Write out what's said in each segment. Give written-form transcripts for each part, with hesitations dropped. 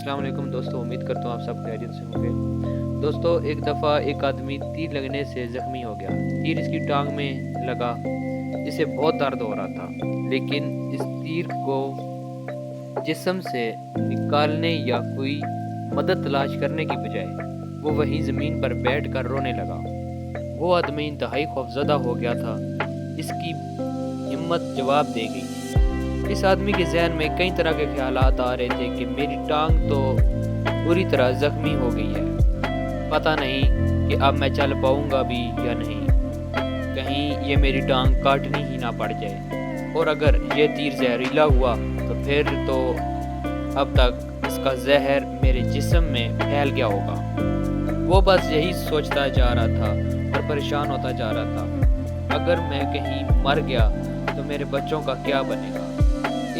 अस्सलाम वालेकुम दोस्तों, उम्मीद करता हूँ आप सब खैरियत से होंगे। दोस्तों, एक दफ़ा एक आदमी तीर लगने से ज़ख्मी हो गया। तीर इसकी टांग में लगा, इसे बहुत दर्द हो रहा था, लेकिन इस तीर को जिस्म से निकालने या कोई मदद तलाश करने की बजाय वो वहीं ज़मीन पर बैठ कर रोने लगा। वो आदमी इंतहाई खौफज़दा हो गया था। इसकी हिम्मत जवाब दे गई। इस आदमी के जहन में कई तरह के ख्यालात आ रहे थे कि मेरी टांग तो पूरी तरह ज़ख्मी हो गई है, पता नहीं कि अब मैं चल पाऊँगा भी या नहीं, कहीं ये मेरी टांग काटनी ही ना पड़ जाए, और अगर ये तीर जहरीला हुआ तो फिर तो अब तक इसका जहर मेरे जिस्म में फैल गया होगा। वो बस यही सोचता जा रहा था और परेशान होता जा रहा था। अगर मैं कहीं मर गया तो मेरे बच्चों का क्या बनेगा,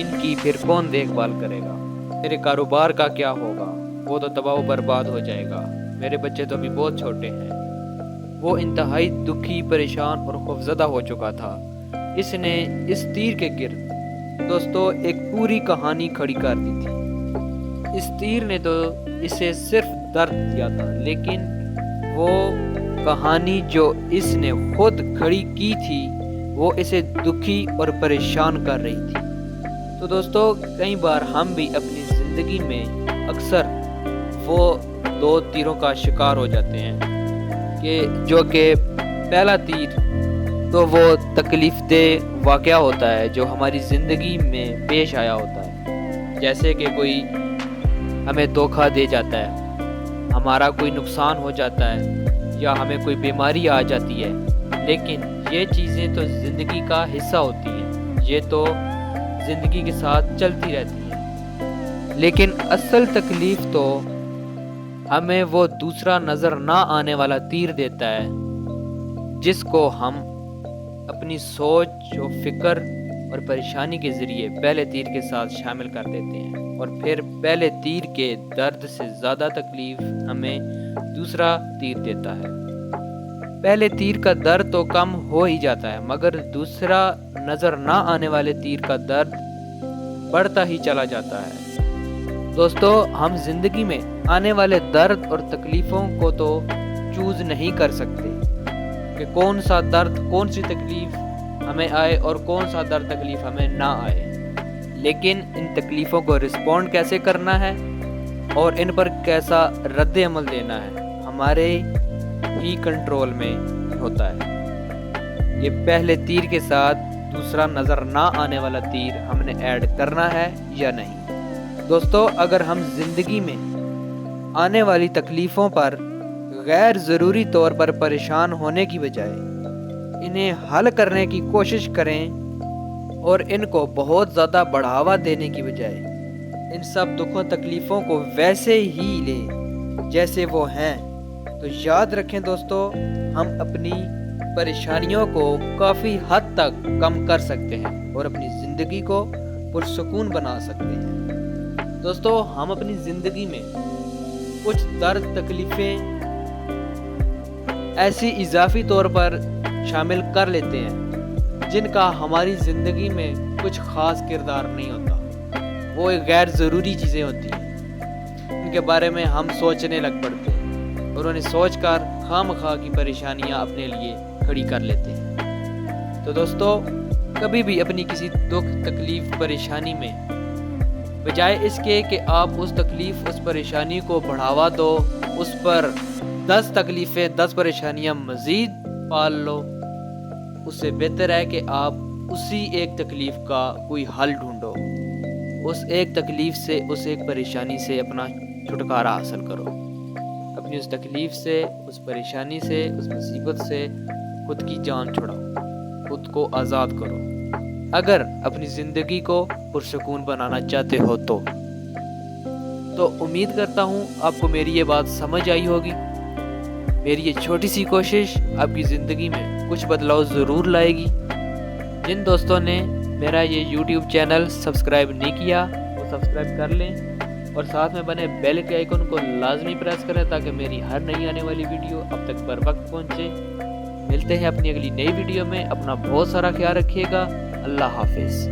इनकी फिर कौन देखभाल करेगा, मेरे कारोबार का क्या होगा, वो तो तबाह बर्बाद हो जाएगा, मेरे बच्चे तो अभी बहुत छोटे हैं। वो इंतहाई दुखी, परेशान और खौफज़दा हो चुका था। इसने इस तीर के गिर्द दोस्तों एक पूरी कहानी खड़ी कर दी थी। इस तीर ने तो इसे सिर्फ दर्द दिया था, लेकिन वो कहानी जो इसने खुद खड़ी की थी वो इसे दुखी और परेशान कर रही थी। तो दोस्तों, कई बार हम भी अपनी ज़िंदगी में अक्सर वो दो तीरों का शिकार हो जाते हैं कि जो कि पहला तीर तो वो तकलीफ़ दह वाक़या होता है जो हमारी ज़िंदगी में पेश आया होता है, जैसे कि कोई हमें धोखा दे जाता है, हमारा कोई नुकसान हो जाता है, या हमें कोई बीमारी आ जाती है। लेकिन ये चीज़ें तो ज़िंदगी का हिस्सा होती हैं, ये तो ज़िंदगी के साथ चलती रहती है। लेकिन असल तकलीफ़ तो हमें वो दूसरा नज़र ना आने वाला तीर देता है, जिसको हम अपनी सोच और फिक्र और परेशानी के ज़रिए पहले तीर के साथ शामिल कर देते हैं, और फिर पहले तीर के दर्द से ज़्यादा तकलीफ़ हमें दूसरा तीर देता है। पहले तीर का दर्द तो कम हो ही जाता है, मगर दूसरा नज़र ना आने वाले तीर का दर्द बढ़ता ही चला जाता है। दोस्तों, हम जिंदगी में आने वाले दर्द और तकलीफ़ों को तो चूज़ नहीं कर सकते कि कौन सा दर्द, कौन सी तकलीफ़ हमें आए और कौन सा दर्द तकलीफ़ हमें ना आए, लेकिन इन तकलीफ़ों को रिस्पॉन्ड कैसे करना है और इन पर कैसा रद्द अमल देना है हमारे ही कंट्रोल में होता है। ये पहले तीर के साथ दूसरा नज़र ना आने वाला तीर हमने ऐड करना है या नहीं। दोस्तों, अगर हम ज़िंदगी में आने वाली तकलीफ़ों पर गैर ज़रूरी तौर पर परेशान होने की बजाय इन्हें हल करने की कोशिश करें और इनको बहुत ज़्यादा बढ़ावा देने की बजाय इन सब दुखों तकलीफ़ों को वैसे ही लें जैसे वो हैं, तो याद रखें दोस्तों, हम अपनी परेशानियों को काफ़ी हद तक कम कर सकते हैं और अपनी ज़िंदगी को पुरसुकून बना सकते हैं। दोस्तों, हम अपनी ज़िंदगी में कुछ दर्द तकलीफ़ें ऐसी इजाफी तौर पर शामिल कर लेते हैं जिनका हमारी ज़िंदगी में कुछ ख़ास किरदार नहीं होता। वो एक गैर ज़रूरी चीज़ें होती हैं, उनके बारे में हम सोचने लग पड़ते हैं और उन्हें सोचकर खामखा की परेशानियां अपने लिए खड़ी कर लेते हैं। तो दोस्तों, कभी भी अपनी किसी दुख, तकलीफ़, परेशानी में बजाय इसके कि आप उस तकलीफ़, उस परेशानी को बढ़ावा दो, उस पर 10 तकलीफ़ें, 10 परेशानियां मज़ीद पाल लो, उससे बेहतर है कि आप उसी एक तकलीफ़ का कोई हल ढूंढो, उस एक तकलीफ़ से, उस एक परेशानी से अपना छुटकारा हासिल करो। अपनी उस तकलीफ़ से, उस परेशानी से, उस मुसीबत से खुद की जान छुड़ाओ, खुद को आज़ाद करो, अगर अपनी ज़िंदगी को पुरसुकून बनाना चाहते हो तो उम्मीद करता हूँ आपको मेरी ये बात समझ आई होगी। मेरी ये छोटी सी कोशिश आपकी ज़िंदगी में कुछ बदलाव ज़रूर लाएगी। जिन दोस्तों ने मेरा ये YouTube चैनल सब्सक्राइब नहीं किया वो सब्सक्राइब कर लें और साथ में बने बेल के आइकन को लाजमी प्रेस करें ताकि मेरी हर नई आने वाली वीडियो अब तक बर वक्त पहुँचे। मिलते हैं अपनी अगली नई वीडियो में। अपना बहुत सारा ख्याल रखिएगा। अल्लाह हाफिज़।